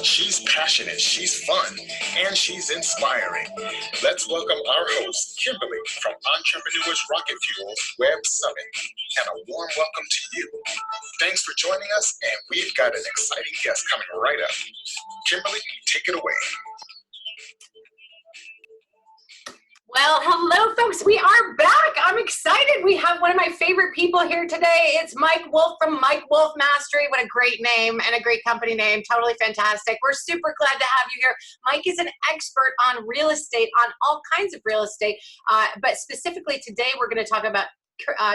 She's passionate, she's fun, and she's inspiring. Let's welcome our host, Kimberly from Entrepreneurs Rocket Fuel's Web Summit, and a warm welcome to you. Thanks for joining us, and we've got an exciting guest coming right up. Kimberly, take it away. Well, hello, folks. We are back. I'm excited. We have one of my favorite people here today. It's Mike Wolf from Mike Wolf Mastery. What a great name and a great company name. Totally fantastic. We're super glad to have you here. Mike is an expert on real estate, on all kinds of real estate. But specifically today, we're going to talk about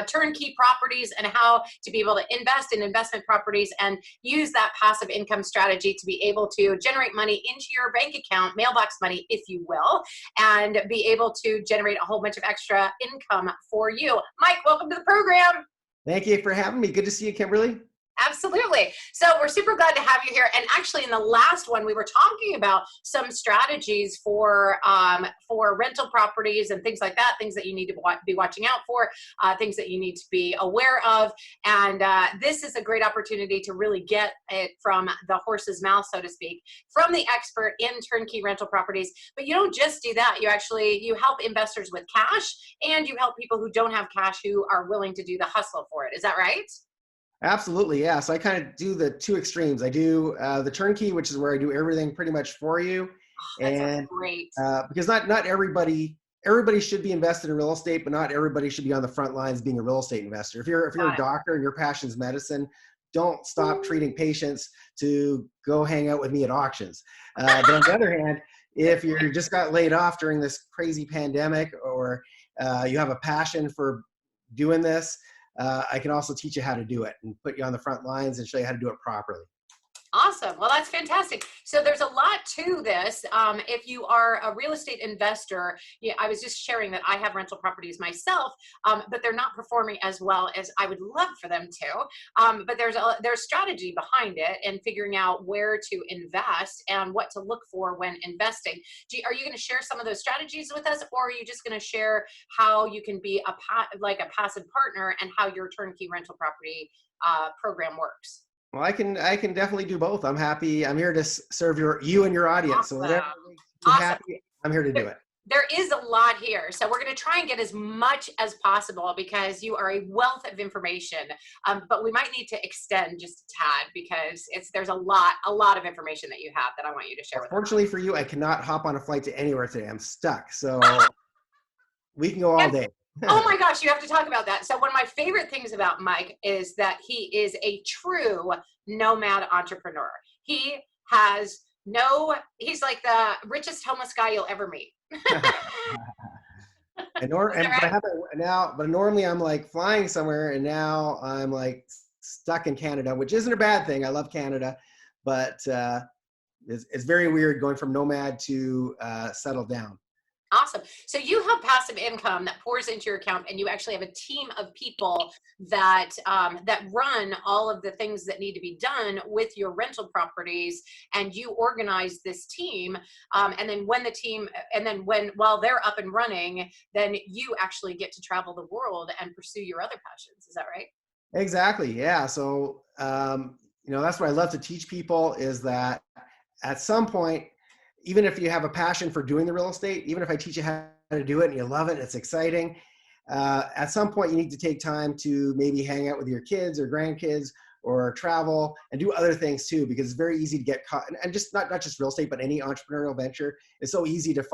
turnkey properties and how to be able to invest in investment properties and use that passive income strategy to be able to generate money into your bank account, mailbox money, if you will, and be able to generate a whole bunch of extra income for you. Mike, welcome to the program. Thank you for having me. Good to see you, Kimberly. Absolutely. So we're super glad to have you here. And actually, in the last one, we were talking about some strategies for rental properties and things like that, things that you need to be watching out for, things that you need to be aware of. And this is a great opportunity to really get it from the horse's mouth, so to speak, from the expert in turnkey rental properties. But you don't just do that. You help investors with cash, and you help people who don't have cash who are willing to do the hustle for it. Is that right? Absolutely, yeah. So I kind of do the two extremes. I do the turnkey, which is where I do everything pretty much for you. That's great. Because not everybody should be invested in real estate, but not everybody should be on the front lines being a real estate investor. If you're a doctor and your passion is medicine, don't stop treating patients to go hang out with me at auctions. But on the other hand, if you just got laid off during this crazy pandemic, or you have a passion for doing this, I can also teach you how to do it and put you on the front lines and show you how to do it properly. Awesome. Well, that's fantastic. So there's a lot to this. If you are a real estate investor, I was just sharing that I have rental properties myself, but they're not performing as well as I would love for them to. But there's strategy behind it and figuring out where to invest and what to look for when investing. Are you going to share some of those strategies with us, or are you just going to share how you can be a passive partner and how your turnkey rental property program works? Well, I can definitely do both. I'm happy. I'm here to serve you and your audience. Awesome. So whatever makes you happy, I'm here to do it. There is a lot here. So we're going to try and get as much as possible because you are a wealth of information. But we might need to extend just a tad because there's a lot of information that you have that I want you to share with us. Fortunately for you, I cannot hop on a flight to anywhere today. I'm stuck. So we can go all day. Oh my gosh, you have to talk about that. So one of my favorite things about Mike is that he is a true nomad entrepreneur. He's like the richest homeless guy you'll ever meet. But normally I'm like flying somewhere, and now I'm like stuck in Canada, which isn't a bad thing. I love Canada, but it's very weird going from nomad to settle down. Awesome. So you have passive income that pours into your account, and you actually have a team of people that run all of the things that need to be done with your rental properties, and you organize this team. And then while they're up and running, then you actually get to travel the world and pursue your other passions. Is that right? Exactly. Yeah. So that's what I love to teach people, is that at some point, even if you have a passion for doing the real estate, even if I teach you how to do it and you love it and it's exciting, at some point you need to take time to maybe hang out with your kids or grandkids or travel and do other things too, because it's very easy to get caught. And just not just real estate, but any entrepreneurial venture, it's so easy to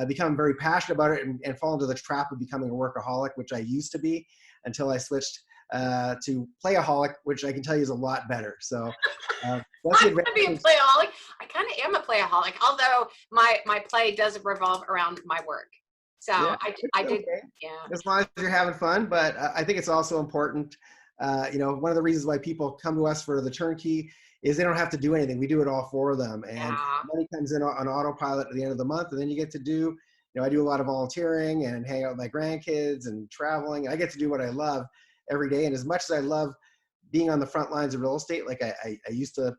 become very passionate about it and fall into the trap of becoming a workaholic, which I used to be until I switched to playaholic, which I can tell you is a lot better. So I'm going to be a playaholic. I kind of am a playaholic, although my play does revolve around my work. So yeah, I did. Okay. Yeah. As long as you're having fun, but I think it's also important. One of the reasons why people come to us for the turnkey is they don't have to do anything. We do it all for them, and money comes in on autopilot at the end of the month, and then you get to do. I do a lot of volunteering and hang out with my grandkids and traveling. I get to do what I love every day, and as much as I love being on the front lines of real estate, like I used to,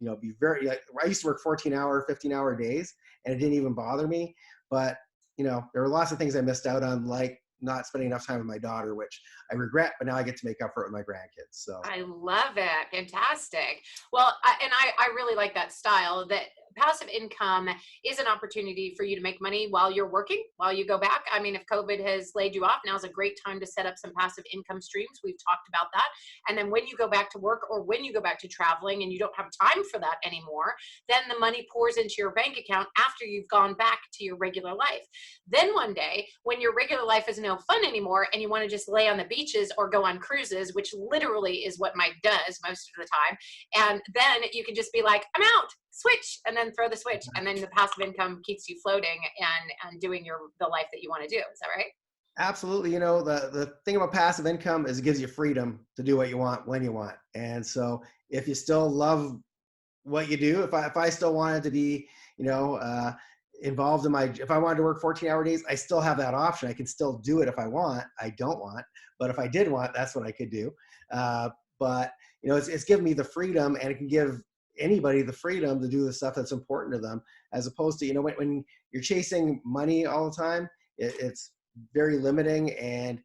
I used to work 14-hour, 15-hour days, and it didn't even bother me. But there were lots of things I missed out on, like not spending enough time with my daughter, which I regret, but now I get to make up for it with my grandkids. So I love it. Fantastic. Well, I really like that style, that passive income is an opportunity for you to make money while you're working, while you go back. I mean, if COVID has laid you off, now is a great time to set up some passive income streams. We've talked about that. And then when you go back to work, or when you go back to traveling and you don't have time for that anymore, then the money pours into your bank account after you've gone back to your regular life. Then one day, when your regular life is no fun anymore and you want to just lay on the beaches or go on cruises, which literally is what Mike does most of the time, and then you can just be like, I'm out, switch, and then throw the switch, and then the passive income keeps you floating and doing the life that you want to do. Is that right? absolutely. The thing about passive income is it gives you freedom to do what you want when you want. And so if you still love what you do, if I still wanted to be, involved in if I wanted to work 14-hour days, I still have that option. I can still do it if I want. I don't want, but if I did want, that's what I could do. But it's given me the freedom, and it can give anybody the freedom to do the stuff that's important to them, as opposed to, when you're chasing money all the time, it's very limiting. And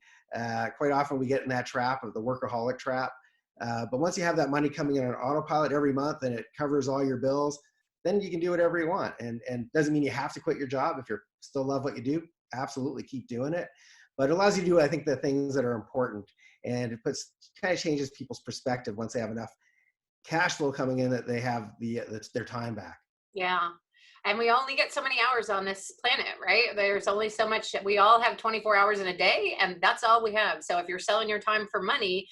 quite often we get in that trap of the workaholic trap. But once you have that money coming in on autopilot every month and it covers all your bills, then you can do whatever you want. And doesn't mean you have to quit your job. If you still love what you do, absolutely keep doing it. But it allows you to do, I think, the things that are important. And it kind of changes people's perspective once they have enough cash flow coming in that they have their time back. Yeah. And we only get so many hours on this planet, right? There's only so much. We all have 24 hours in a day, and that's all we have. So if you're selling your time for money,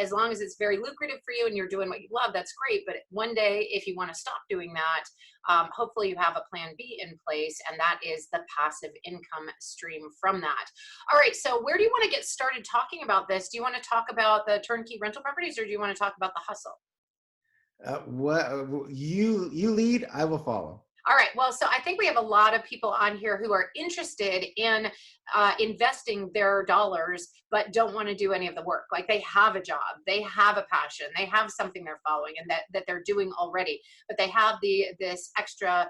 as long as it's very lucrative for you and you're doing what you love, that's great. But one day, if you want to stop doing that, hopefully you have a plan B in place, and that is the passive income stream from that. All right, so where do you want to get started talking about this? Do you want to talk about the turnkey rental properties, or do you want to talk about the hustle? What you lead, I will follow. All right. Well, so I think we have a lot of people on here who are interested in investing their dollars, but don't want to do any of the work. Like, they have a job, they have a passion, they have something they're following and that they're doing already, but they have this extra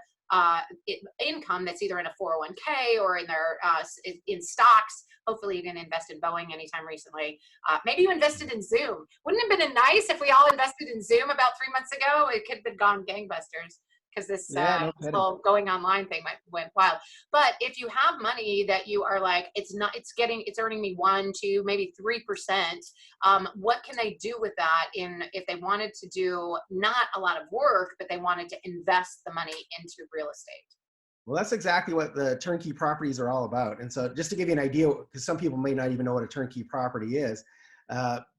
income that's either in a 401k or in their in stocks. Hopefully you didn't invest in Boeing anytime recently. Maybe you invested in Zoom. Wouldn't it have been nice if we all invested in Zoom about 3 months ago? It could have gone gangbusters, because this whole going online thing went wild. But if you have money that you are like, it's earning me 1, 2, maybe 3%, what can they do with that if they wanted to do not a lot of work, but they wanted to invest the money into real estate? Well, that's exactly what the turnkey properties are all about. And so just to give you an idea, because some people may not even know what a turnkey property is,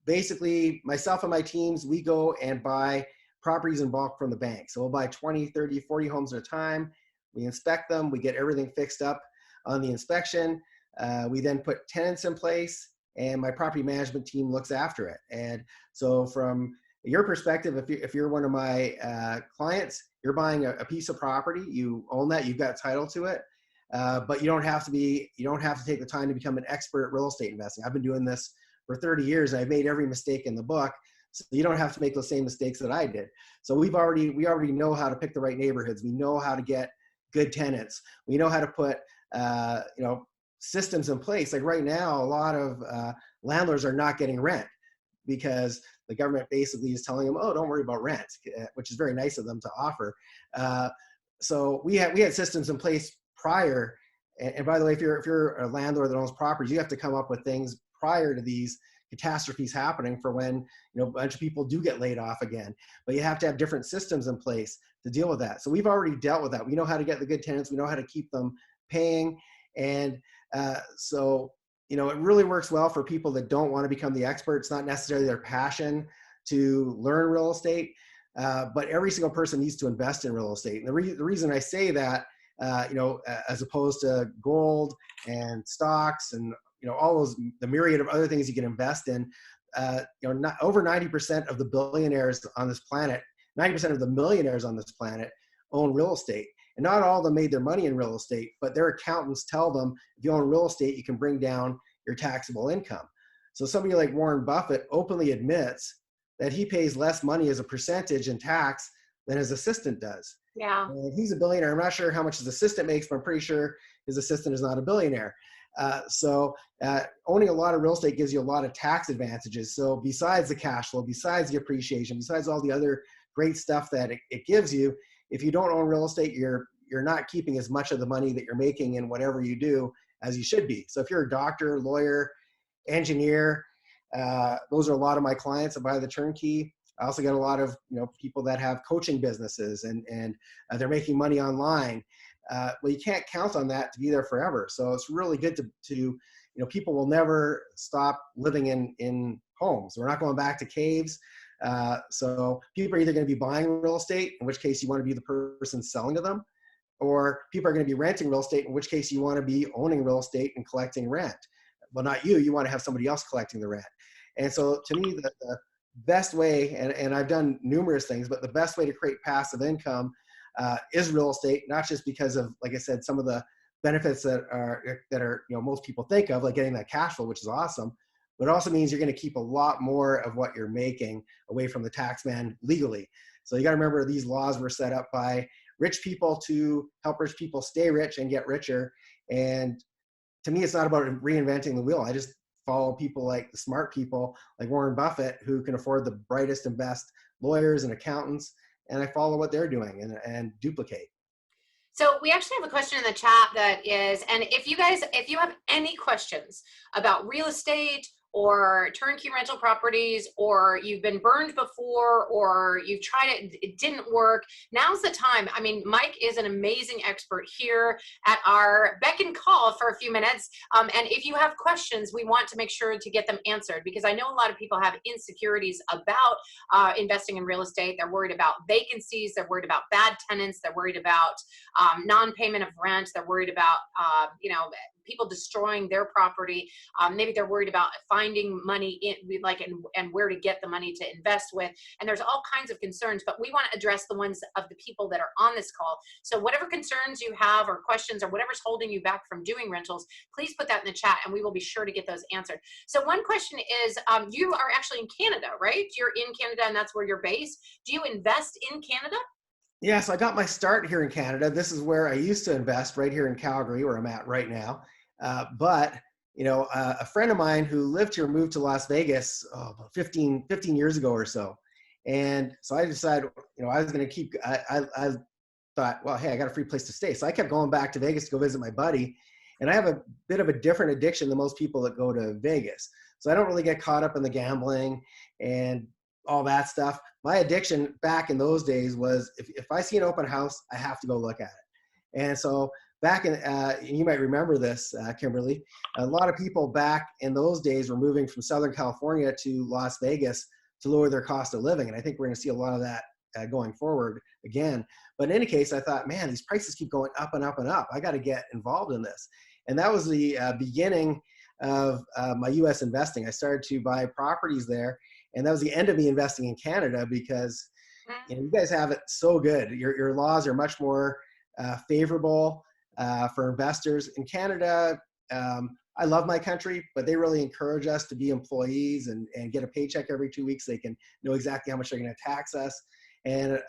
basically myself and my teams, we go and buy properties in bulk from the bank. So we'll buy 20, 30, 40 homes at a time. We inspect them. We get everything fixed up on the inspection. We then put tenants in place, and my property management team looks after it. And so from your perspective, if you're one of my clients, you're buying a piece of property, you own that, you've got title to it, but you don't have to take the time to become an expert at real estate investing. I've been doing this for 30 years, and I've made every mistake in the book. So you don't have to make those same mistakes that I did. So we already know how to pick the right neighborhoods. We know how to get good tenants. We know how to put systems in place. Like right now, a lot of landlords are not getting rent because the government basically is telling them, oh, don't worry about rent, which is very nice of them to offer. So we had systems in place prior. And by the way, if you're a landlord that owns properties, you have to come up with things prior to these catastrophes happening for when a bunch of people do get laid off again. But you have to have different systems in place to deal with that. So we've already dealt with that. We know how to get the good tenants. We know how to keep them paying. And so it really works well for people that don't want to become the experts, not necessarily their passion to learn real estate, but every single person needs to invest in real estate. And the reason I say that, as opposed to gold and stocks and all the myriad of other things you can invest in, not over 90% of the billionaires on this planet, 90% of the millionaires on this planet own real estate. And not all of them made their money in real estate, but their accountants tell them, if you own real estate, you can bring down your taxable income. So somebody like Warren Buffett openly admits that he pays less money as a percentage in tax than his assistant does. Yeah. And he's a billionaire. I'm not sure how much his assistant makes, but I'm pretty sure his assistant is not a billionaire. Owning a lot of real estate gives you a lot of tax advantages. So besides the cash flow, besides the appreciation, besides all the other great stuff that it gives you, if you don't own real estate, you're not keeping as much of the money that you're making in whatever you do as you should be. So if you're a doctor, lawyer, engineer, those are a lot of my clients that buy the turnkey. I also get a lot of people that have coaching businesses and they're making money online. Well, you can't count on that to be there forever. So it's really good to people will never stop living in homes. We're not going back to caves. So people are either going to be buying real estate, in which case you want to be the person selling to them, or people are going to be renting real estate, in which case you want to be owning real estate and collecting rent. Well, not you. You want to have somebody else collecting the rent. And so to me, the best way, and I've done numerous things, but the best way to create passive income is real estate, not just because of, like I said, some of the benefits that are most people think of, like getting that cash flow, which is awesome, but it also means you're going to keep a lot more of what you're making away from the tax man legally. So you got to remember, these laws were set up by rich people to help rich people stay rich and get richer. And to me, it's not about reinventing the wheel. I just follow people like the smart people like Warren Buffett, who can afford the brightest and best lawyers and accountants, and I follow what they're doing and duplicate. So we actually have a question in the chat that is, and if you have any questions about real estate or turnkey rental properties, or you've been burned before, or you've tried it didn't work, now's the time. I mean, Mike is an amazing expert here at our beck and call for a few minutes. And if you have questions, we want to make sure to get them answered, because I know a lot of people have insecurities about investing in real estate. They're worried about vacancies. They're worried about bad tenants. They're worried about non-payment of rent. They're worried about, people destroying their property. Maybe they're worried about finding money and where to get the money to invest with. And there's all kinds of concerns, but we want to address the ones of the people that are on this call. So whatever concerns you have or questions or whatever's holding you back from doing rentals, please put that in the chat and we will be sure to get those answered. So one question is, you are actually in Canada, right? You're in Canada and that's where you're based. Do you invest in Canada? Yeah, so I got my start here in Canada. This is where I used to invest, right here in Calgary, where I'm at right now. But a friend of mine who lived here moved to Las Vegas about 15 years ago or so. And so I decided, I was going to keep, I thought, well, hey, I got a free place to stay. So I kept going back to Vegas to go visit my buddy. And I have a bit of a different addiction than most people that go to Vegas. So I don't really get caught up in the gambling and all that stuff. My addiction back in those days was if I see an open house, I have to go look at it. And so back in, you might remember this, Kimberly, a lot of people back in those days were moving from Southern California to Las Vegas to lower their cost of living. And I think we're going to see a lot of that going forward again. But in any case, I thought, man, these prices keep going up and up and up. I got to get involved in this. And that was the beginning of my U.S. investing. I started to buy properties there. And that was the end of me investing in Canada, because you guys have it so good. Your laws are much more favorable for investors. In Canada, I love my country, but they really encourage us to be employees and get a paycheck every 2 weeks. They can know exactly how much they're going to tax us. And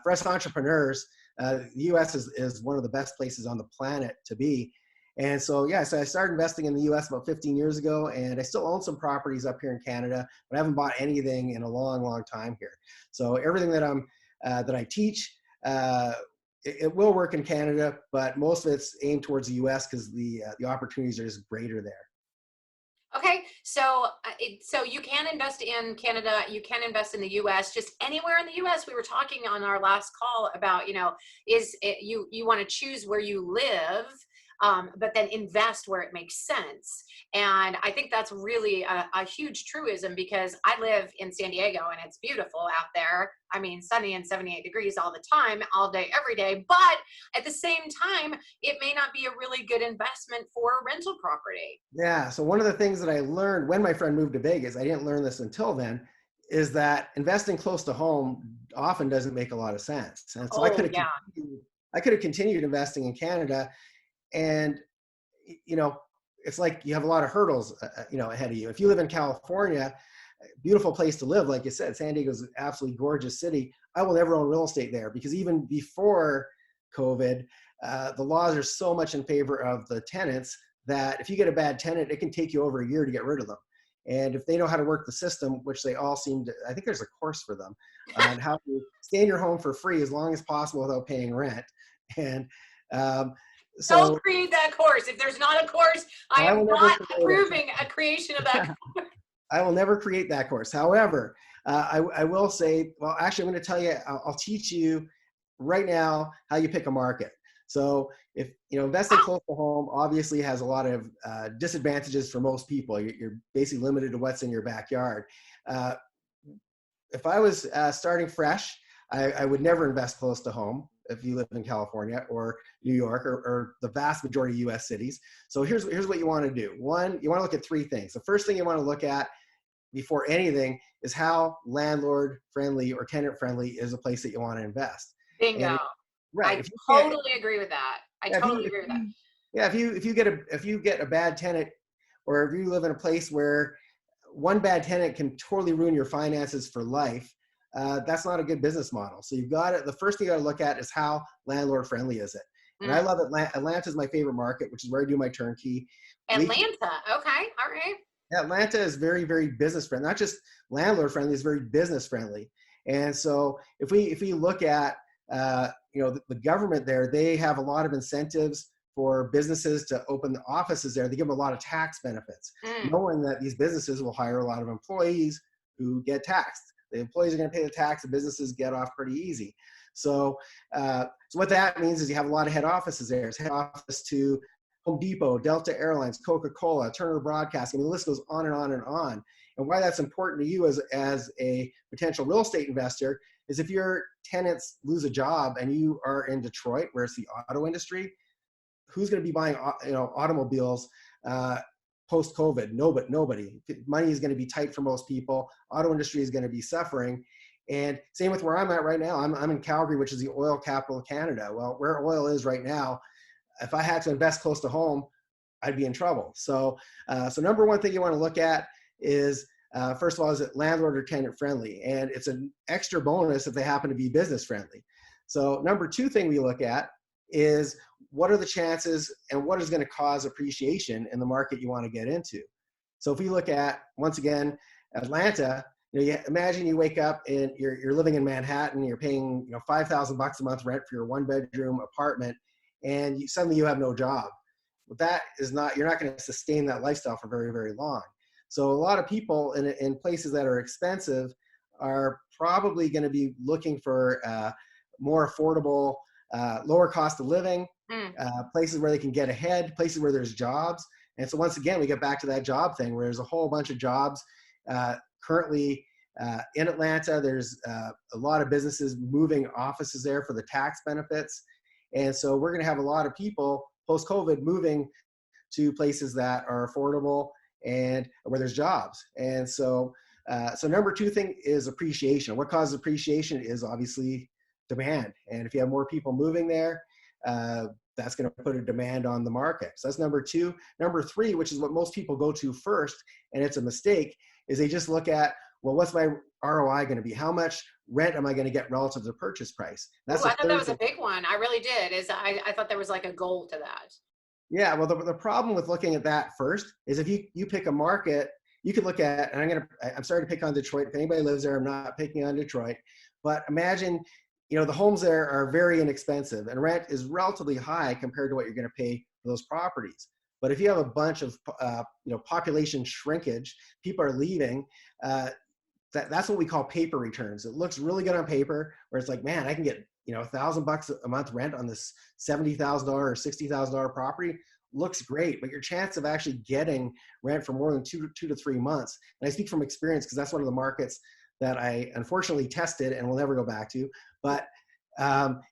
for us entrepreneurs, the U.S. is one of the best places on the planet to be. And so, yeah, so I started investing in the U.S. about 15 years ago, and I still own some properties up here in Canada, but I haven't bought anything in a long, long time here. So everything that that I teach, it will work in Canada, but most of it's aimed towards the U.S. because the opportunities are just greater there. Okay, so you can invest in Canada, you can invest in the U.S., just anywhere in the U.S. We were talking on our last call about, you want to choose where you live, but then invest where it makes sense. And I think that's really a huge truism, because I live in San Diego and it's beautiful out there. I mean, sunny and 78 degrees all the time, all day, every day. But at the same time, it may not be a really good investment for a rental property. Yeah. So one of the things that I learned when my friend moved to Vegas, I didn't learn this until then, is that investing close to home often doesn't make a lot of sense. And so I could have continued investing in Canada. And, it's like you have a lot of hurdles, ahead of you. If you live in California, beautiful place to live, like you said, San Diego is an absolutely gorgeous city. I will never own real estate there, because even before COVID, the laws are so much in favor of the tenants that if you get a bad tenant, it can take you over a year to get rid of them. And if they know how to work the system, which they all seem to, I think there's a course for them on how to stay in your home for free as long as possible without paying rent. And so don't create that course. If there's not a course, I am not approving a creation of that course. I will never create that course. However, I will say, well, actually, I'm going to tell you, I'll teach you right now how you pick a market. So if, investing close to home obviously has a lot of disadvantages for most people. You're basically limited to what's in your backyard. If I was starting fresh, I would never invest close to home if you live in California or New York or the vast majority of US cities. So here's what you want to do. One, you want to look at three things. The first thing you want to look at before anything is how landlord friendly or tenant friendly is a place that you want to invest. Bingo. Right. I totally agree with that. I totally agree with that. Yeah, if you get a bad tenant, or if you live in a place where one bad tenant can totally ruin your finances for life, that's not a good business model. So the first thing you got to look at is how landlord friendly is it. And I love Atlanta. Atlanta is my favorite market, which is where I do my turnkey. Atlanta. Okay. All right. Yeah, Atlanta is very, very business friendly. Not just landlord friendly, it's very business friendly. And so if we look at the government there, they have a lot of incentives for businesses to open the offices there. They give them a lot of tax benefits, knowing that these businesses will hire a lot of employees who get taxed. The employees are going to pay the tax, the businesses get off pretty easy. So what that means is you have a lot of head offices there. It's head office to Home Depot, Delta Airlines, Coca-Cola, Turner Broadcasting. I mean, the list goes on and on and on. And why that's important to you as a potential real estate investor is if your tenants lose a job and you are in Detroit, where it's the auto industry, who's going to be buying automobiles post-COVID? Nobody. Money is going to be tight for most people. Auto industry is going to be suffering. And same with where I'm at right now. I'm in Calgary, which is the oil capital of Canada. Well, where oil is right now, if I had to invest close to home, I'd be in trouble. So number one thing you want to look at is, first of all, is it landlord or tenant friendly? And it's an extra bonus if they happen to be business friendly. So number two thing we look at is, what are the chances and what is going to cause appreciation in the market you want to get into? So if we look at, once again, Atlanta, imagine you wake up and you're living in Manhattan, you're paying $5,000 a month rent for your one-bedroom apartment, and suddenly you have no job. Well, you're not going to sustain that lifestyle for very, very long. So a lot of people in places that are expensive are probably going to be looking for more affordable, lower cost of living, places where they can get ahead, places where there's jobs. And so once again, we get back to that job thing where there's a whole bunch of jobs currently in Atlanta. There's a lot of businesses moving offices there for the tax benefits. And so we're going to have a lot of people post-COVID moving to places that are affordable and where there's jobs. And so number two thing is appreciation. What causes appreciation is obviously demand. And if you have more people moving there, that's going to put a demand on the market. So that's number two. Number three, which is what most people go to first, and it's a mistake, is they just look at, well, what's my ROI going to be? How much rent am I going to get relative to the purchase price? That's I thought that was a big one. I really did. I thought there was like a goal to that. Yeah, well, the problem with looking at that first is if you pick a market, you could look at, and I'm sorry to pick on Detroit. If anybody lives there, I'm not picking on Detroit. But imagine, the homes there are very inexpensive and rent is relatively high compared to what you're going to pay for those properties. But if you have a bunch of, population shrinkage, people are leaving, that's what we call paper returns. It looks really good on paper where it's like, man, I can get, $1,000 a month rent on this $70,000 or $60,000 property. Looks great, but your chance of actually getting rent for more than two to 3 months, and I speak from experience because that's one of the markets that I unfortunately tested and will never go back to, but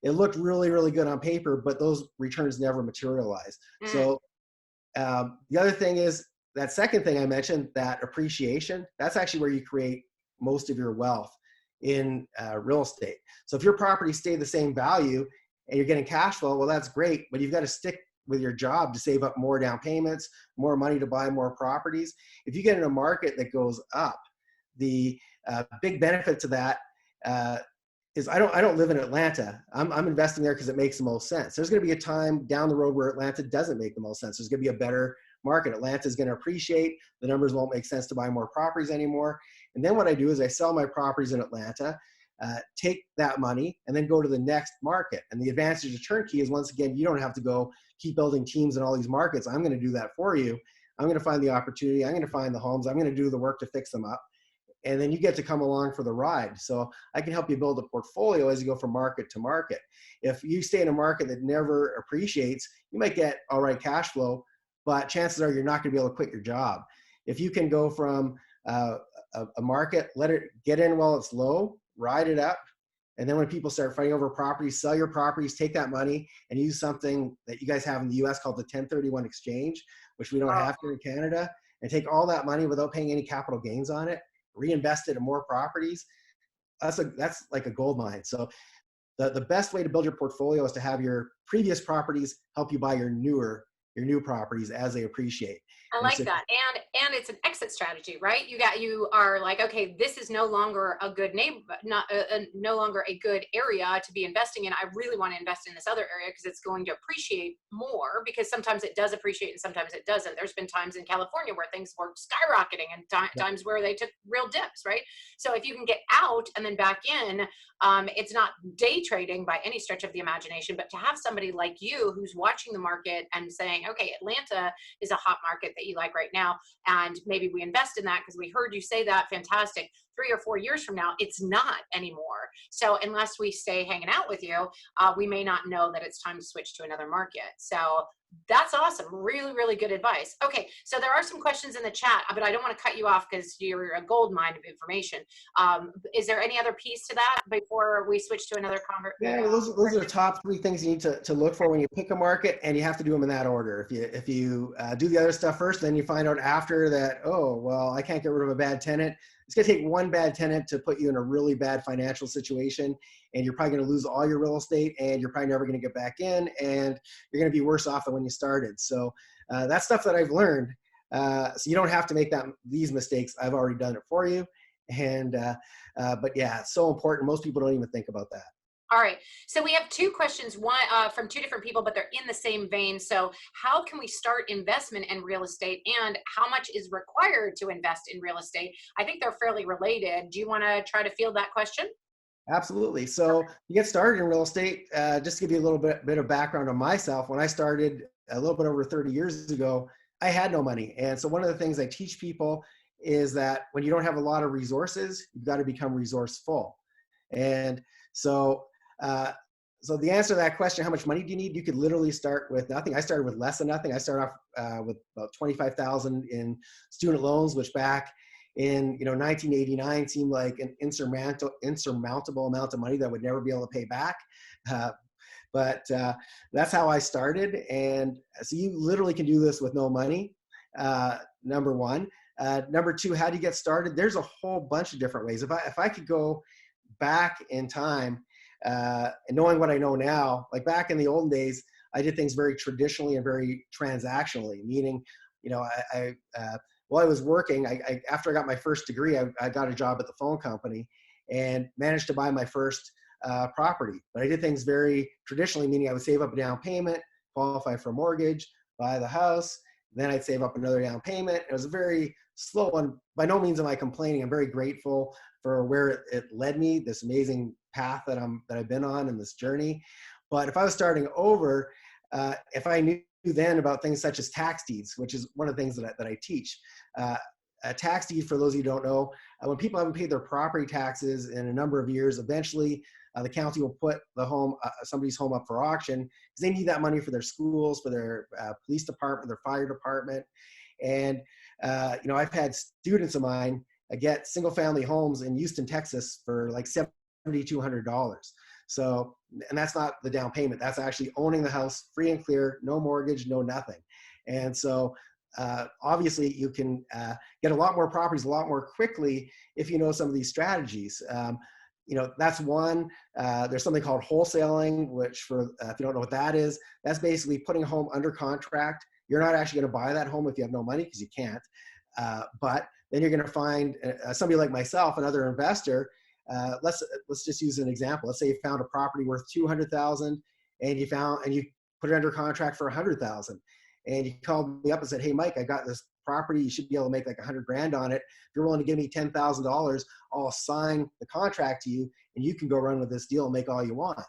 it looked really, really good on paper, but those returns never materialized. So the other thing is that second thing I mentioned, that appreciation, that's actually where you create most of your wealth in real estate. So if your property stayed the same value and you're getting cash flow, well, that's great, but you've got to stick with your job to save up more down payments, more money to buy more properties. If you get in a market that goes up, the big benefit to that is I don't live in Atlanta. I'm investing there because it makes the most sense. There's going to be a time down the road where Atlanta doesn't make the most sense. There's going to be a better market. Atlanta is going to appreciate. The numbers won't make sense to buy more properties anymore. And then what I do is I sell my properties in Atlanta, take that money, and then go to the next market. And the advantage of Turnkey is, once again, you don't have to go keep building teams in all these markets. I'm going to do that for you. I'm going to find the opportunity. I'm going to find the homes. I'm going to do the work to fix them up. And then you get to come along for the ride. So I can help you build a portfolio as you go from market to market. If you stay in a market that never appreciates, you might get all right cash flow, but chances are you're not going to be able to quit your job. If you can go from a market, let it get in while it's low, ride it up, and then when people start fighting over properties, sell your properties, take that money and use something that you guys have in the US called the 1031 exchange, which we don't have here in Canada, and take all that money without paying any capital gains on it, reinvest it in more properties. That's like a gold mine. So the best way to build your portfolio is to have your previous properties help you buy your new properties as they appreciate. I like that. And it's an exit strategy, right? You are like, okay, this is no longer a good name, no longer a good area to be investing in. I really want to invest in this other area because it's going to appreciate more, because sometimes it does appreciate and sometimes it doesn't. There's been times in California where things were skyrocketing and times where they took real dips, right? So if you can get out and then back in, it's not day trading by any stretch of the imagination, but to have somebody like you who's watching the market and saying, okay, Atlanta is a hot market that you like right now, and maybe we invest in that because we heard you say that. Fantastic. 3 or 4 years from now, it's not anymore. So unless we stay hanging out with you, we may not know that it's time to switch to another market. So that's awesome. Really, really good advice. Okay, so there are some questions in the chat, but I don't want to cut you off because you're a gold mine of information. Is there any other piece to that before we switch to another conversation? Yeah, those are the top 3 things you need to look for when you pick a market, and you have to do them in that order. If you do the other stuff first, then you find out after that, oh, well, I can't get rid of a bad tenant. It's going to take one bad tenant to put you in a really bad financial situation, and you're probably going to lose all your real estate, and you're probably never going to get back in, and you're going to be worse off than when you started. So that's stuff that I've learned. So you don't have to make these mistakes. I've already done it for you. And but yeah, it's so important. Most people don't even think about that. All right. So we have 2 questions, one from 2 different people, but they're in the same vein. So how can we start investment in real estate, and how much is required to invest in real estate? I think they're fairly related. Do you want to try to field that question? Absolutely. So you get started in real estate, just to give you a little bit of background on myself. When I started a little bit over 30 years ago, I had no money. And so one of the things I teach people is that when you don't have a lot of resources, you've got to become resourceful. And so the answer to that question, how much money do you need? You could literally start with nothing. I started with less than nothing. I started off with about $25,000 in student loans, which back in 1989 seemed like an insurmountable amount of money that I would never be able to pay back. But that's how I started. And so you literally can do this with no money, number one. Number 2, how do you get started? There's a whole bunch of different ways. If I could go back in time, and knowing what I know now, like back in the olden days, I did things very traditionally and very transactionally, meaning, while I was working, after I got my first degree, I got a job at the phone company and managed to buy my first property. But I did things very traditionally, meaning I would save up a down payment, qualify for a mortgage, buy the house, then I'd save up another down payment. It was a very slow one. By no means am I complaining. I'm very grateful for where it led me, this amazing path that I've been on in this journey. But if I was starting over, if I knew then about things such as tax deeds, which is one of the things that I teach. A tax deed, for those of you who don't know, when people haven't paid their property taxes in a number of years, eventually the county will put somebody's home up for auction because they need that money for their schools, for their police department, their fire department. And I've had students of mine get single family homes in Houston, Texas for like $7,200. So, and that's not the down payment. That's actually owning the house free and clear, no mortgage, no nothing. And so obviously you can get a lot more properties a lot more quickly if you know some of these strategies. That's one. There's something called wholesaling, which if you don't know what that is, that's basically putting a home under contract. You're not actually going to buy that home if you have no money, because you can't. But then you're going to find somebody like myself, another investor. Let's just use an example. Let's say you found a property worth $200,000 and you put it under contract for $100,000. and you called me up and said, hey, Mike, I got this property. You should be able to make like 100 grand on it. If you're willing to give me $10,000, I'll sign the contract to you and you can go run with this deal and make all you want.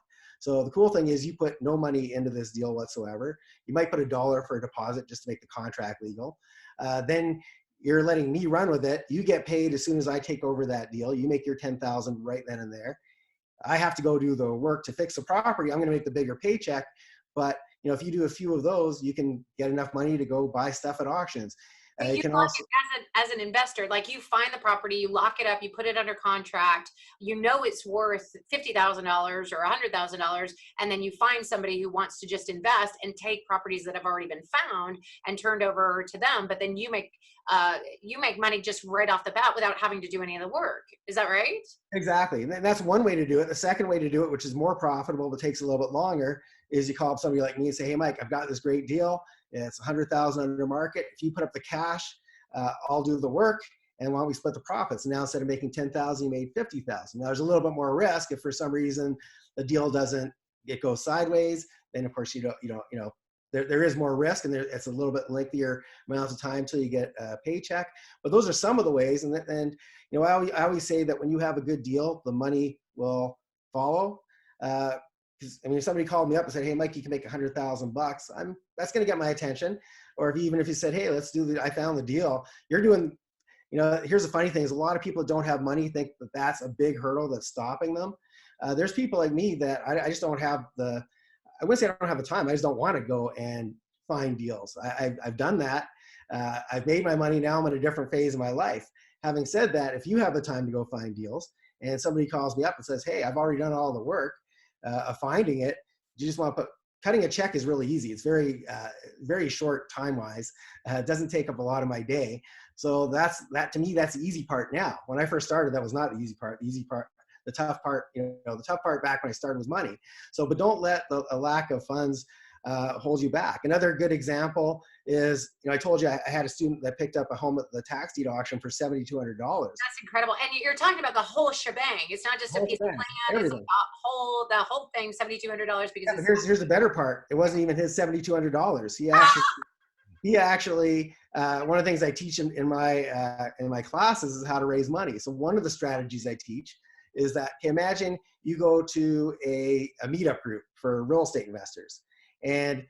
So the cool thing is you put no money into this deal whatsoever. You might put $1 for a deposit just to make the contract legal. Then you're letting me run with it. You get paid as soon as I take over that deal. You make your 10,000 right then and there. I have to go do the work to fix the property. I'm going to make the bigger paycheck. But if you do a few of those, you can get enough money to go buy stuff at auctions. You can also, as an investor, like you find the property, you lock it up, you put it under contract, it's worth $50,000 or $100,000, and then you find somebody who wants to just invest and take properties that have already been found and turned over to them. But then you make money just right off the bat without having to do any of the work. Is that right? Exactly. And that's one way to do it. The second way to do it, which is more profitable but takes a little bit longer, is you call up somebody like me and say, hey, Mike, I've got this great deal. It's 100,000 under market. If you put up the cash, I'll do the work. And why don't we split the profits? Now, instead of making 10,000, you made 50,000. Now there's a little bit more risk. If for some reason the deal it goes sideways, then of course there is more risk and it's a little bit lengthier amount of time until you get a paycheck. But those are some of the ways. And I always say that when you have a good deal, the money will follow. If somebody called me up and said, hey, Mike, you can make $100,000, that's going to get my attention. Or even if you said, hey, I found the deal, you're doing, here's the funny thing is a lot of people that don't have money think that that's a big hurdle that's stopping them. There's people like me that I just don't have I wouldn't say I don't have the time. I just don't want to go and find deals. I've done that. I've made my money. Now I'm in a different phase of my life. Having said that, if you have the time to go find deals and somebody calls me up and says, hey, I've already done all the work of finding it, you just want to cutting a check is really easy. It's very, very short time-wise. It doesn't take up a lot of my day. So to me, that's the easy part now. When I first started, that was not the easy part. The tough part, the tough part back when I started was money. But don't let a lack of funds hold you back. Another good example is, I told you I had a student that picked up a home at the tax deed auction for $7,200. That's incredible. And you're talking about the whole shebang. It's not just a piece of land. Everything. It's the whole thing, $7,200. Because here's the better part. It wasn't even his $7,200. He actually one of the things I teach in my classes is how to raise money. So one of the strategies I teach is that, imagine you go to a meetup group for real estate investors. And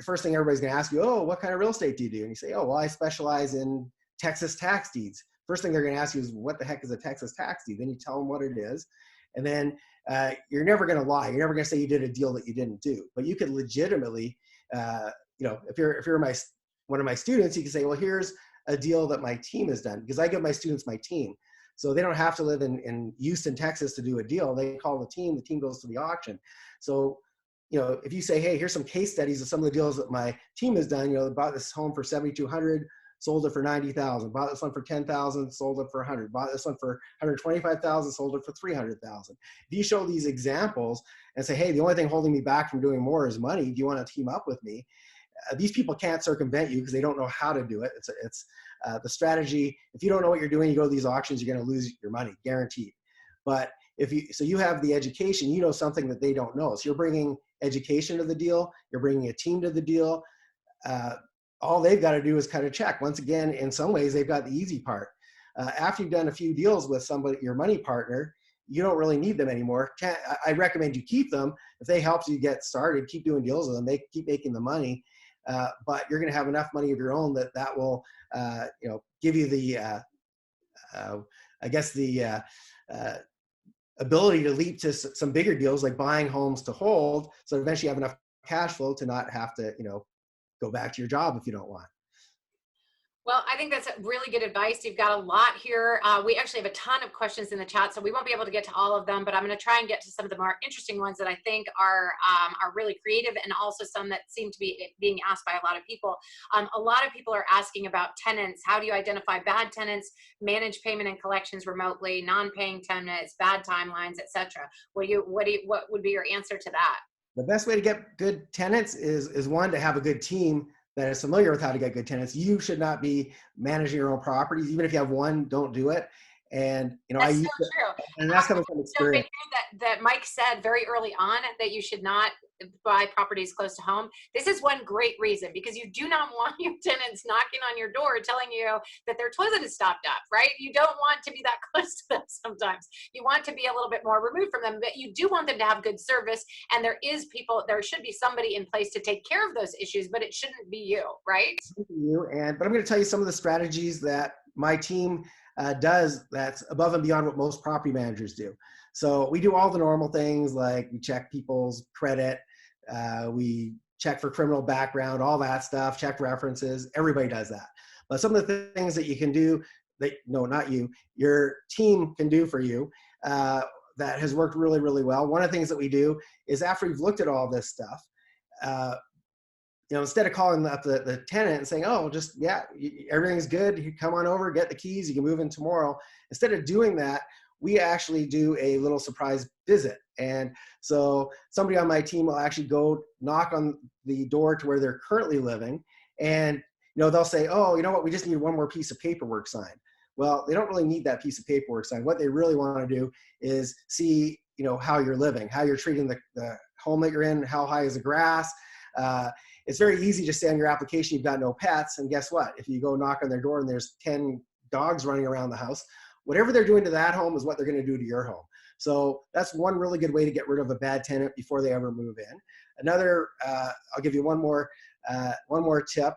first thing everybody's going to ask you, oh, what kind of real estate do you do? And you say, oh, well, I specialize in Texas tax deeds. First thing they're going to ask you is, what the heck is a Texas tax deed? Then you tell them what it is. And then you're never going to lie. You're never going to say you did a deal that you didn't do. But you could legitimately, if you're one of my students, you can say, well, here's a deal that my team has done, because I give my students my team. So they don't have to live in Houston, Texas to do a deal. They call the team goes to the auction. So, if you say, hey, here's some case studies of some of the deals that my team has done, bought this home for $7,200, sold it for $90,000, bought this one for $10,000, sold it for $100,000, bought this one for $125,000, sold it for $300,000. If you show these examples and say, hey, the only thing holding me back from doing more is money, do you want to team up with me? These people can't circumvent you because they don't know how to do it. It's the strategy. If you don't know what you're doing, you go to these auctions, you're going to lose your money, guaranteed. But you have the education, you know something that they don't know. So you're bringing education to the deal. You're bringing a team to the deal. All they've got to do is cut a check. Once again, in some ways, they've got the easy part. After you've done a few deals with somebody, your money partner, you don't really need them anymore. I recommend you keep them. If they help you get started, keep doing deals with them. Keep making the money. But you're going to have enough money of your own that will, give you the, ability to leap to some bigger deals like buying homes to hold. So eventually you have enough cash flow to not have to, go back to your job if you don't want. Well, I think that's really good advice. You've got a lot here. We actually have a ton of questions in the chat, so we won't be able to get to all of them, but I'm going to try and get to some of the more interesting ones that I think are really creative, and also some that seem to be being asked by a lot of people. A lot of people are asking about tenants. How do you identify bad tenants, manage payment and collections remotely, non-paying tenants, bad timelines, etc.? What would be your answer to that? The best way to get good tenants is one, to have a good team that is familiar with how to get good tenants. You should not be managing your own properties. Even if you have one, don't do it. And, I That's so used to, true. and that's coming from Jump in experience. here that Mike said very early on that you should not buy properties close to home. This is one great reason, because you do not want your tenants knocking on your door telling you that their toilet is stopped up, right? You don't want to be that close to them sometimes. You want to be a little bit more removed from them, but you do want them to have good service. And there should be somebody in place to take care of those issues, but it shouldn't be you, right? But I'm going to tell you some of the strategies that my team does that's above and beyond what most property managers do. So we do all the normal things, like we check people's credit, we check for criminal background, all that stuff, check references. Everybody does that. But some of the things that you can do, not you, your team can do for you, that has worked really, really well. One of the things that we do is, after we've looked at all this stuff, instead of calling up the tenant and saying, oh, everything's good, you come on over, get the keys, you can move in tomorrow. Instead of doing that, we actually do a little surprise visit. And so somebody on my team will actually go knock on the door to where they're currently living. And, they'll say, oh, you know what, we just need one more piece of paperwork signed. Well, they don't really need that piece of paperwork signed. What they really want to do is see, how you're living, how you're treating the home that you're in, how high is the grass. It's very easy to say on your application you've got no pets, and guess what? If you go knock on their door and there's 10 dogs running around the house, whatever they're doing to that home is what they're going to do to your home. So that's one really good way to get rid of a bad tenant before they ever move in. Another, I'll give you one more tip.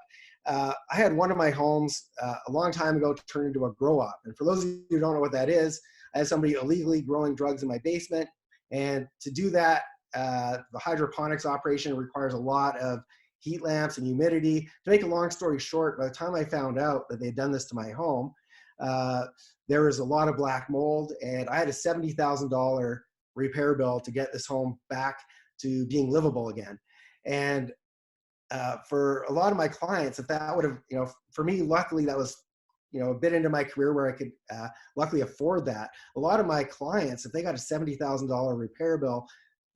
I had one of my homes a long time ago turn into a grow up. And for those of you who don't know what that is, I had somebody illegally growing drugs in my basement. And to do that, the hydroponics operation requires a lot of heat lamps and humidity. To make a long story short, by the time I found out that they'd done this to my home, there was a lot of black mold, and I had a $70,000 repair bill to get this home back to being livable again. And for a lot of my clients, if that would have, for me, luckily that was, a bit into my career where I could luckily afford that. A lot of my clients, if they got a $70,000 repair bill,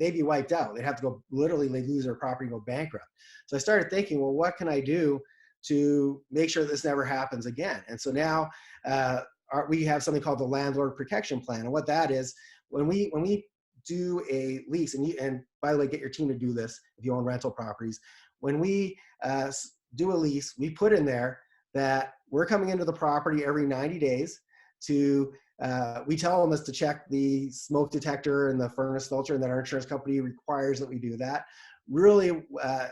they'd be wiped out. They'd have to go, literally, they'd lose their property and go bankrupt. So I started thinking, well, what can I do to make sure this never happens again? And so now we have something called the Landlord Protection Plan. And what that is, when we do a lease, and by the way, get your team to do this if you own rental properties. When we do a lease, we put in there that we're coming into the property every 90 days to, we tell them is to check the smoke detector and the furnace filter, and that our insurance company requires that we do that. Really,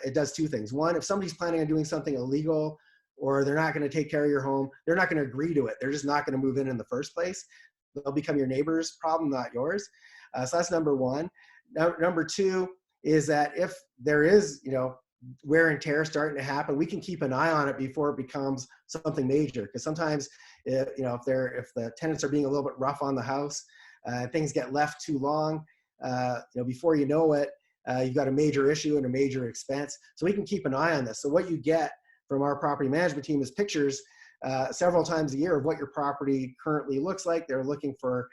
it does two things. One, if somebody's planning on doing something illegal, or they're not going to take care of your home, they're not going to agree to it. They're just not going to move in the first place. They'll become your neighbor's problem, not yours. So that's number one. Number two is that if there is, wear and tear starting to happen, we can keep an eye on it before it becomes something major. Because sometimes, if the tenants are being a little bit rough on the house, things get left too long, before you know it, you've got a major issue and a major expense. So we can keep an eye on this. So what you get from our property management team is pictures several times a year of what your property currently looks like. They're looking for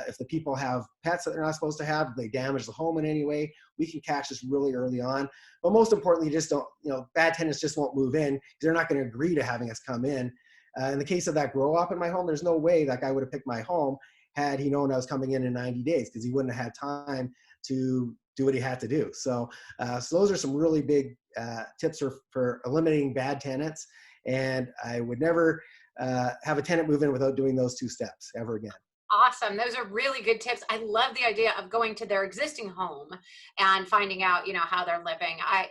if the people have pets that they're not supposed to have, if they damage the home in any way. We can catch this really early on. But most importantly, just don't, bad tenants just won't move in because they're not going to agree to having us come in. In the case of that grow up in my home, there's no way that guy would have picked my home had he known I was coming in 90 days, because he wouldn't have had time to do what he had to do. So those are some really big tips for eliminating bad tenants. And I would never have a tenant move in without doing those two steps ever again. Awesome. Those are really good tips. I love the idea of going to their existing home and finding out, how they're living. I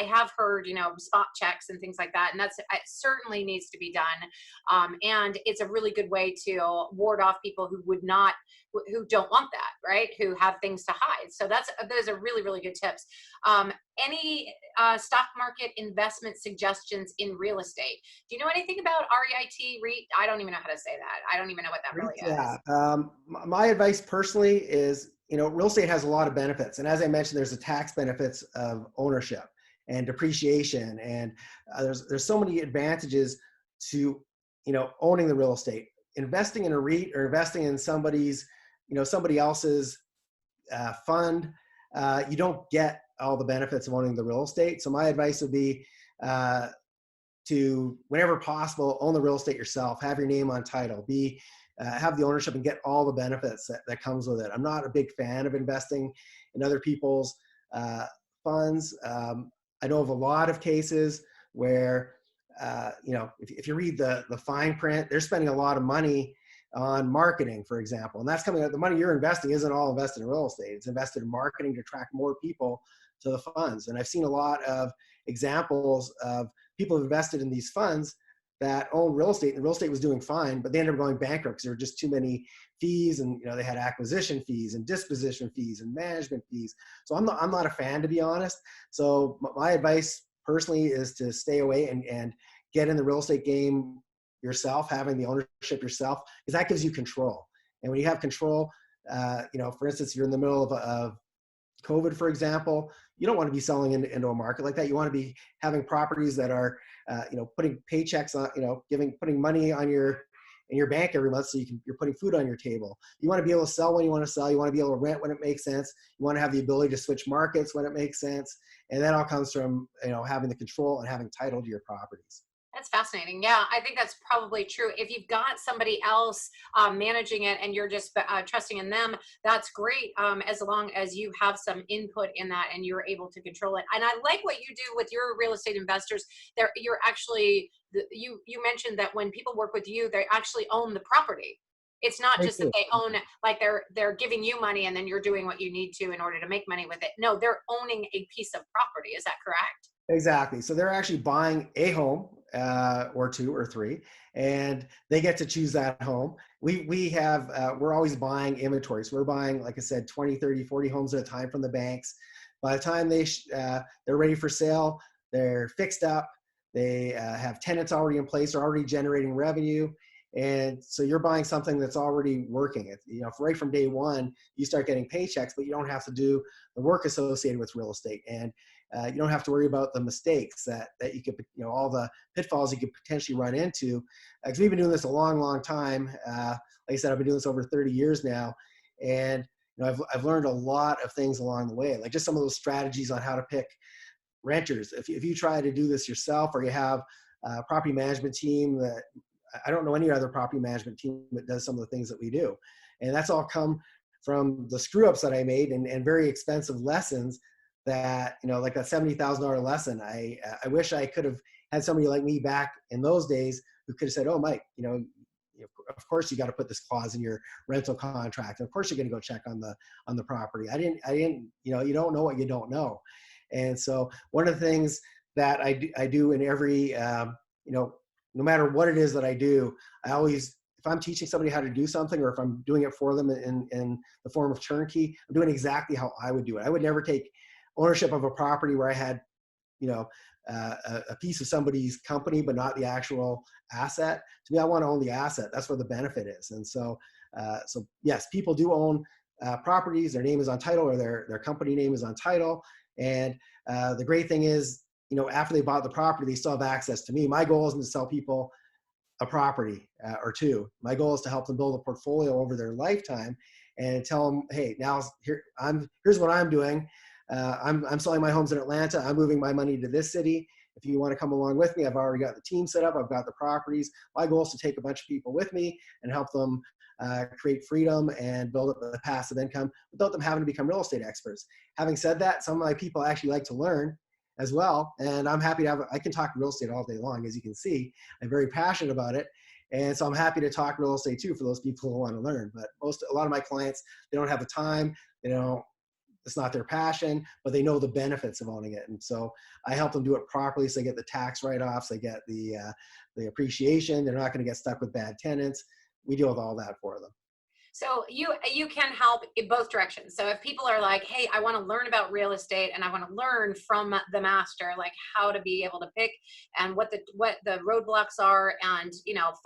have heard, spot checks and things like that. And it certainly needs to be done. And it's a really good way to ward off people who don't want that, right? Who have things to hide. So those are really, really good tips. Any stock market investment suggestions in real estate? Do you know anything about REIT? I don't even know how to say that. I don't even know what that really is. Yeah. My advice personally is, real estate has a lot of benefits. And as I mentioned, there's the tax benefits of ownership and depreciation. And there's so many advantages to, owning the real estate. Investing in a REIT or investing in somebody else's fund, you don't get all the benefits of owning the real estate. So my advice would be to to, whenever possible, own the real estate yourself, have your name on title, have the ownership and get all the benefits that comes with it. I'm not a big fan of investing in other people's funds. I know of a lot of cases where, if you read the fine print, they're spending a lot of money on marketing, for example, and that's coming out. The money you're investing isn't all invested in real estate. It's invested in marketing to attract more people to the funds. And I've seen a lot of examples of people who invested in these funds that own real estate, and the real estate was doing fine, but they ended up going bankrupt because there were just too many fees, and they had acquisition fees and disposition fees and management fees. So I'm not a fan, to be honest. So my advice personally is to stay away and get in the real estate game yourself, having the ownership yourself, because that gives you control. And when you have control, for instance, you're in the middle of COVID, for example, you don't want to be selling into a market like that. You want to be having properties that are, putting paychecks on, putting money in your bank every month, so you're putting food on your table. You want to be able to sell when you want to sell. You want to be able to rent when it makes sense. You want to have the ability to switch markets when it makes sense. And that all comes from, having the control and having title to your properties. That's fascinating. Yeah, I think that's probably true. If you've got somebody else managing it and you're just trusting in them, that's great, as long as you have some input in that and you're able to control it. And I like what you do with your real estate investors. You're actually, you mentioned that when people work with you, they actually own the property. It's not just that they own, like they're giving you money and then you're doing what you need to in order to make money with it. No, they're owning a piece of property. Is that correct? Exactly. So they're actually buying a home, or two or three, and they get to choose that home. We're always buying inventory. So we're buying, like I said, 20, 30, 40 homes at a time from the banks. By the time they're ready for sale, they're fixed up. They have tenants already in place, are already generating revenue. And so you're buying something that's already working. Right from day one, you start getting paychecks, but you don't have to do the work associated with real estate. And you don't have to worry about the mistakes that you could, all the pitfalls you could potentially run into. Because we've been doing this a long, long time. Like I said, I've been doing this over 30 years now. And I've learned a lot of things along the way, like just some of those strategies on how to pick renters. If you try to do this yourself, or you have a property management team that, I don't know any other property management team that does some of the things that we do. And that's all come from the screw ups that I made and very expensive lessons that, like that $70,000 lesson. I wish I could have had somebody like me back in those days who could have said, oh, Mike, of course you got to put this clause in your rental contract. Of course you're going to go check on the property. I didn't, you don't know what you don't know. And so one of the things that I do in every, no matter what it is that I do, I always, if I'm teaching somebody how to do something, or if I'm doing it for them in the form of turnkey, I'm doing exactly how I would do it. I would never take ownership of a property where I had, a piece of somebody's company, but not the actual asset. To me, I want to own the asset. That's where the benefit is. And so yes, people do own properties. Their name is on title, or their company name is on title. And the great thing is, after they bought the property, they still have access to me. My goal isn't to sell people a property or two. My goal is to help them build a portfolio over their lifetime and tell them, hey, here's what I'm doing. I'm selling my homes in Atlanta. I'm moving my money to this city. If you want to come along with me, I've already got the team set up. I've got the properties. My goal is to take a bunch of people with me and help them create freedom and build up a passive income without them having to become real estate experts. Having said that, some of my people actually like to learn as well. And I'm happy to I can talk real estate all day long. As you can see, I'm very passionate about it. And so I'm happy to talk real estate too, for those people who want to learn. But a lot of my clients, they don't have the time, it's not their passion, but they know the benefits of owning it. And so I help them do it properly. So they get the tax write-offs, they get the appreciation. They're not going to get stuck with bad tenants. We deal with all that for them. So you can help in both directions. So if people are like, hey, I want to learn about real estate and I want to learn from the master, like how to be able to pick and what the roadblocks are, and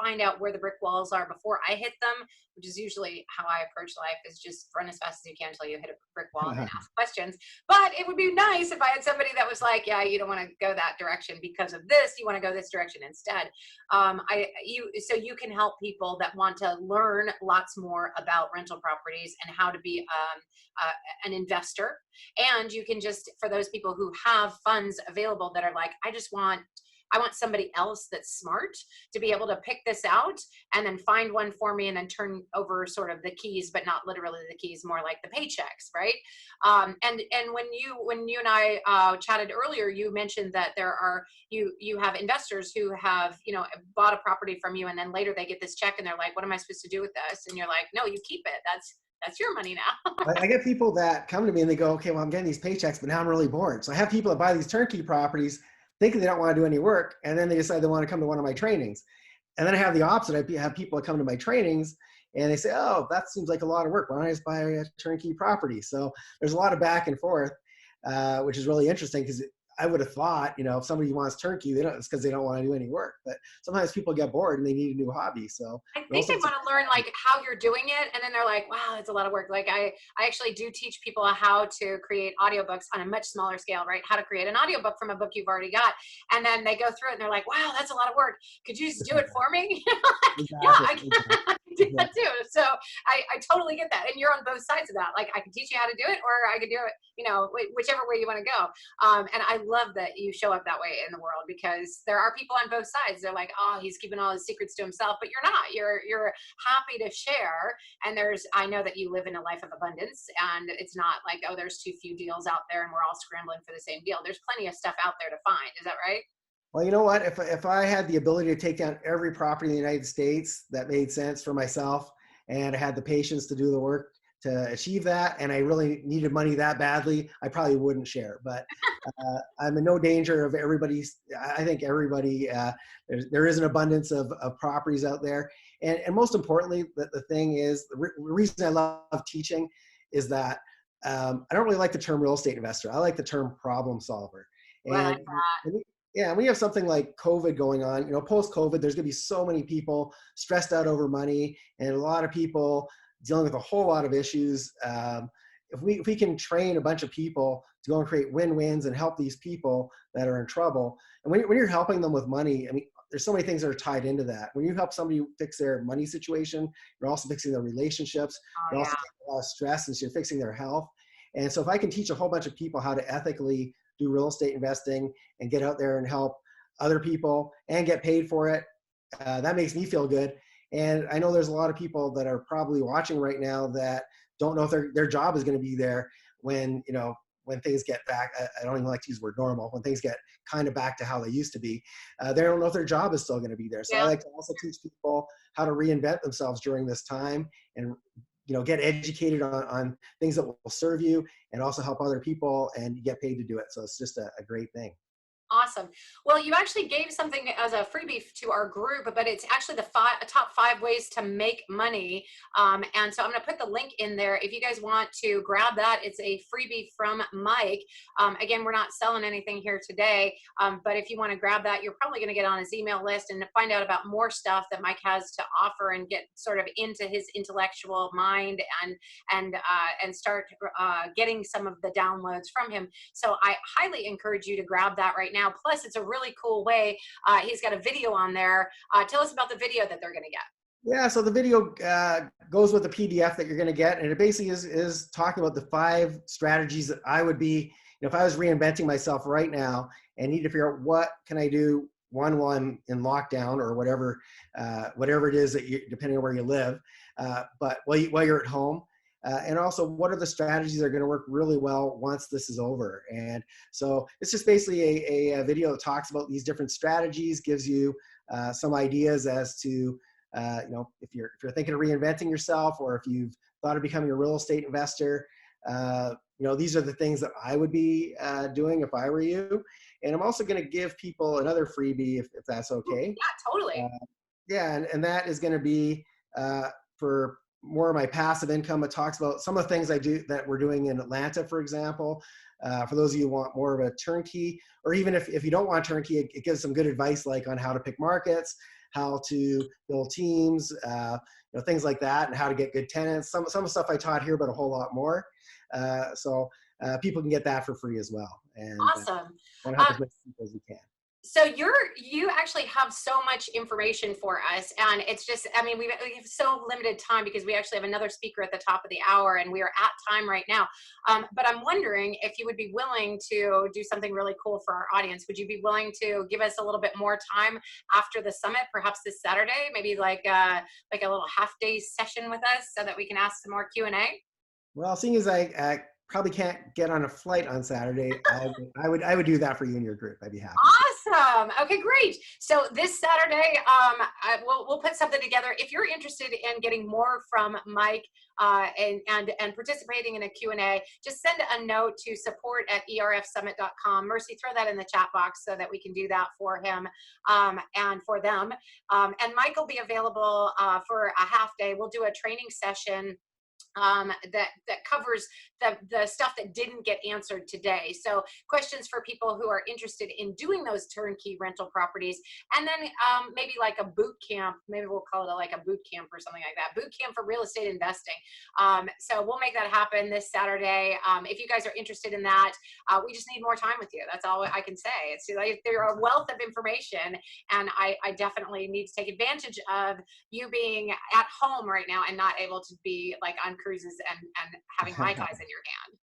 find out where the brick walls are before I hit them, which is usually how I approach life, is just run as fast as you can until you hit a brick wall and then ask questions. But it would be nice if I had somebody that was like, yeah, you don't want to go that direction because of this, you want to go this direction instead. So you can help people that want to learn lots more about rental properties and how to be an investor. And you can just, for those people who have funds available that are like, I just want I want somebody else that's smart to be able to pick this out and then find one for me and then turn over sort of the keys, but not literally the keys, more like the paychecks, right? And when you and I chatted earlier, you mentioned that you have investors who have, you know, bought a property from you, and then later they get this check and they're like, what am I supposed to do with this? And you're like, no, you keep it. That's your money now. I get people that come to me and they go, okay, well, I'm getting these paychecks, but now I'm really bored. So I have people that buy these turnkey properties thinking they don't want to do any work, and then they decide they want to come to one of my trainings. And then I have the opposite. I have people that come to my trainings and they say, oh, that seems like a lot of work. Why don't I just buy a turnkey property? So there's a lot of back and forth, which is really interesting, because I would have thought, you know, if somebody wants turnkey, it's because they don't want to do any work. But sometimes people get bored and they need a new hobby. So I think they want to learn like how you're doing it, and then they're like, wow, it's a lot of work. Like I actually do teach people how to create audiobooks on a much smaller scale, right? How to create an audiobook from a book you've already got. And then they go through it and they're like, wow, that's a lot of work. Could you just do it for me? Yeah, I can do that too. So I totally get that. And you're on both sides of that. Like I can teach you how to do it, or I could do it, you know, whichever way you want to go. And I love that you show up that way in the world, because there are people on both sides. They're like, oh, he's keeping all his secrets to himself, but you're not. You're happy to share. And I know that you live in a life of abundance, and it's not like, oh, there's too few deals out there and we're all scrambling for the same deal. There's plenty of stuff out there to find. Is that right? Well, you know what? If I had the ability to take down every property in the United States that made sense for myself, and I had the patience to do the work to achieve that, and I really needed money that badly, I probably wouldn't share. But I'm in no danger of everybody's. I think everybody, there is an abundance of properties out there. And most importantly, the thing is, the reason I love teaching is that I don't really like the term real estate investor. I like the term problem solver. Well, I like And that. yeah, when you have something like COVID going on, you know, post-COVID, there's going to be so many people stressed out over money, and a lot of people dealing with a whole lot of issues. If we can train a bunch of people to go and create win-wins and help these people that are in trouble, and when you're helping them with money, I mean, there's so many things that are tied into that. When you help somebody fix their money situation, you're also fixing their relationships. Oh, You're also yeah. taking a lot of stress, and so you're fixing their health. And so if I can teach a whole bunch of people how to ethically do real estate investing and get out there and help other people and get paid for it, that makes me feel good. And I know there's a lot of people that are probably watching right now that don't know if their job is going to be there when, you know, when things get back. I don't even like to use the word normal. When things get kind of back to how they used to be, they don't know if their job is still going to be there. So I Yeah. like to also teach people how to reinvent themselves during this time, and, you know, get educated on things that will serve you and also help other people, and you get paid to do it. So it's just a great thing. Awesome. Well, you actually gave something as a freebie to our group, but it's actually the top 5 ways to make money. And so I'm going to put the link in there. If you guys want to grab that, it's a freebie from Mike. Again, we're not selling anything here today, but if you want to grab that, you're probably going to get on his email list and find out about more stuff that Mike has to offer, and get sort of into his intellectual mind and start getting some of the downloads from him. So I highly encourage you to grab that right now. Plus, it's a really cool way. He's got a video on there. Tell us about the video that they're going to get. Yeah, so the video goes with the PDF that you're going to get, and it basically is talking about the 5 strategies that I would be, you know, if I was reinventing myself right now and need to figure out what can I do while I'm in lockdown, or whatever it is that you, depending on where you live, but while you're at home. And also, what are the strategies that are going to work really well once this is over? And so it's just basically a video that talks about these different strategies, gives you some ideas as to, you know, if you're thinking of reinventing yourself, or if you've thought of becoming a real estate investor, you know, these are the things that I would be doing if I were you. And I'm also going to give people another freebie if that's okay. Yeah, totally. Yeah, and that is going to be for more of my passive income. It talks about some of the things I do that we're doing in Atlanta, for example. For those of you who want more of a turnkey, or even if you don't want turnkey, it gives some good advice, like on how to pick markets, how to build teams, you know, things like that, and how to get good tenants. Some stuff I taught here, but a whole lot more. So people can get that for free as well. And Awesome. want to help as many people as you can. So you actually have so much information for us, and it's just, I mean, we have so limited time because we actually have another speaker at the top of the hour, and we are at time right now. But I'm wondering if you would be willing to do something really cool for our audience. Would you be willing to give us a little bit more time after the summit, perhaps this Saturday, maybe like a little half-day session with us so that we can ask some more Q&A? Well, seeing as I probably can't get on a flight on Saturday, I would do that for you and your group. I'd be happy. Awesome. Okay, great. So this Saturday, we'll put something together. If you're interested in getting more from Mike and participating in a Q&A, just send a note to support@erfsummit.com. Mercy, throw that in the chat box so that we can do that for him and for them. And Mike will be available for a half day. We'll do a training session that covers the stuff that didn't get answered today. So questions for people who are interested in doing those turnkey rental properties, and then maybe like a boot camp. Maybe we'll call it like a boot camp or something like that. Boot camp for real estate investing. So we'll make that happen this Saturday. If you guys are interested in that, we just need more time with you. That's all I can say. It's like they're a wealth of information, and I definitely need to take advantage of you being at home right now and not able to be like on cruises and having Mai Tais in your hand.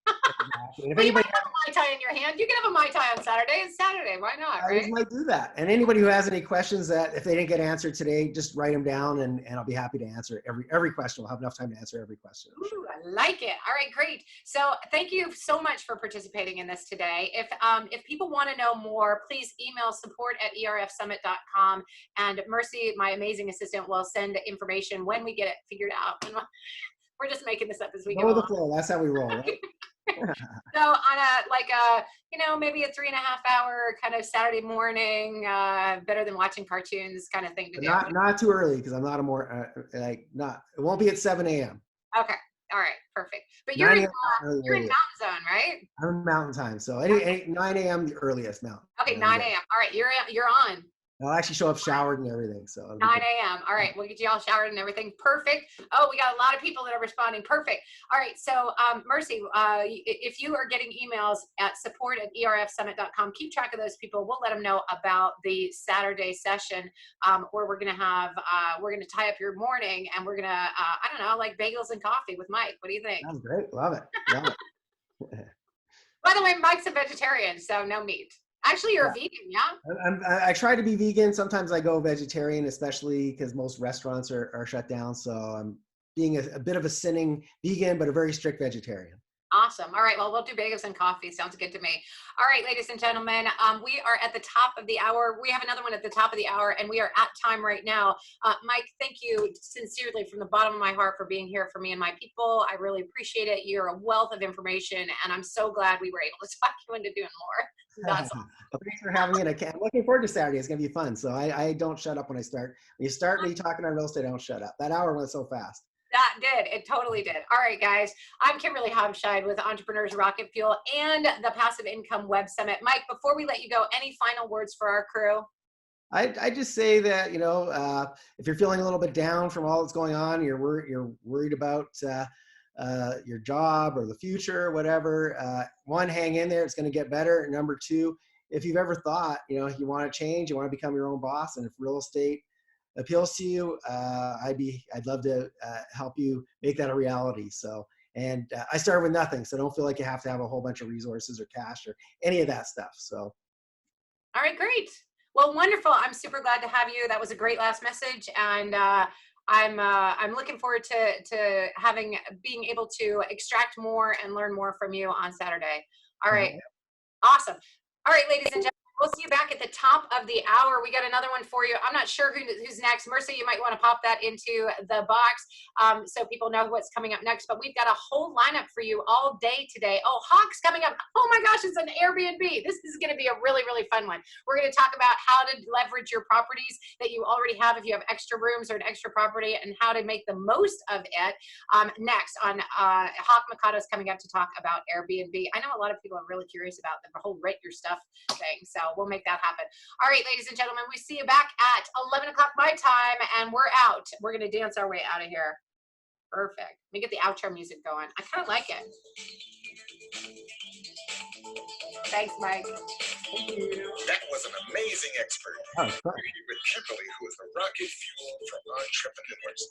If But you might anybody, have a Mai Tai in your hand. You can have a Mai Tai on Saturday. It's Saturday. Why not, I right? just might do that. And anybody who has any questions that if they didn't get answered today, just write them down, and I'll be happy to answer every question. We'll have enough time to answer every question. Ooh, I like it. All right, great. So thank you so much for participating in this today. If people want to know more, please email support@erfsummit.com, and Mercy, my amazing assistant, will send information when we get it figured out. And we're just making this up as we go Go with the along. flow. That's how we roll, right? So on maybe a 3.5 hour kind of Saturday morning, better than watching cartoons kind of thing to do. Not too early, because I'm not a more it won't be at 7 a.m. Okay. All right. Perfect. But you're in Mountain Zone, right? I'm in Mountain Time, so any 9 a.m. the earliest Mountain. Okay, 9 a.m. All right, you're on. I'll actually show up showered and everything. So 9 a.m. All right, we'll get you all showered and everything. Perfect. Oh, we got a lot of people that are responding. Perfect. All right, so Mercy, if you are getting emails at support@erfsummit.com, keep track of those people. We'll let them know about the Saturday session where we're gonna tie up your morning, and we're gonna I don't know, like bagels and coffee with Mike. What do you think? Sounds great. Love it. Love it. By the way, Mike's a vegetarian, so no meat. Actually, you're a vegan, yeah? I try to be vegan. Sometimes I go vegetarian, especially because most restaurants are shut down. So I'm being a bit of a sinning vegan, but a very strict vegetarian. Awesome. All right. Well, we'll do bagels and coffee. Sounds good to me. All right, ladies and gentlemen, we are at the top of the hour. We have another one at the top of the hour, and we are at time right now. Mike, thank you sincerely from the bottom of my heart for being here for me and my people. I really appreciate it. You're a wealth of information, and I'm so glad we were able to talk you into doing more. That's awesome. Well, thanks for having me. And I'm looking forward to Saturday. It's going to be fun. So I don't shut up when I start. When you start me talking on real estate, I don't shut up. That hour went so fast. That did. It totally did. All right, guys. I'm Kimberly Haubscheid with Entrepreneurs Rocket Fuel and the Passive Income Web Summit. Mike, before we let you go, any final words for our crew? I just say that, if you're feeling a little bit down from all that's going on, you're worried about your job or the future, whatever. One, hang in there. It's going to get better. Number two, if you've ever thought, you want to change, you want to become your own boss, and if real estate appeals to you, I'd love to help you make that a reality. So, and I started with nothing, so don't feel like you have to have a whole bunch of resources or cash or any of that stuff. So, all right, great. Well, wonderful. I'm super glad to have you. That was a great last message, and I'm looking forward to being able to extract more and learn more from you on Saturday. All right, awesome. All right, ladies and gentlemen. We'll see you back at the top of the hour. We got another one for you. I'm not sure who's next. Mercy, you might want to pop that into the box so people know what's coming up next. But we've got a whole lineup for you all day today. Oh, Hawk's coming up. Oh my gosh, it's an Airbnb. This is going to be a really, really fun one. We're going to talk about how to leverage your properties that you already have if you have extra rooms or an extra property, and how to make the most of it. Next on Hawk Mikado's coming up to talk about Airbnb. I know a lot of people are really curious about the whole rent your stuff thing. So we'll make that happen. All right, ladies and gentlemen, we see you back at 11 o'clock my time, and we're out. We're going to dance our way out of here. Perfect. Let me get the outro music going. I kind of like it. Thanks, Mike. That was an amazing expert. Oh, it's fun. We're here with Kimberly, who is the rocket fuel for entrepreneurs.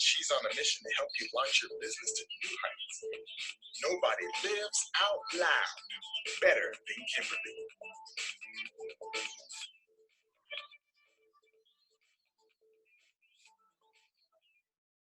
She's on a mission to help you launch your business to new heights. Nobody lives out loud better than Kimberly.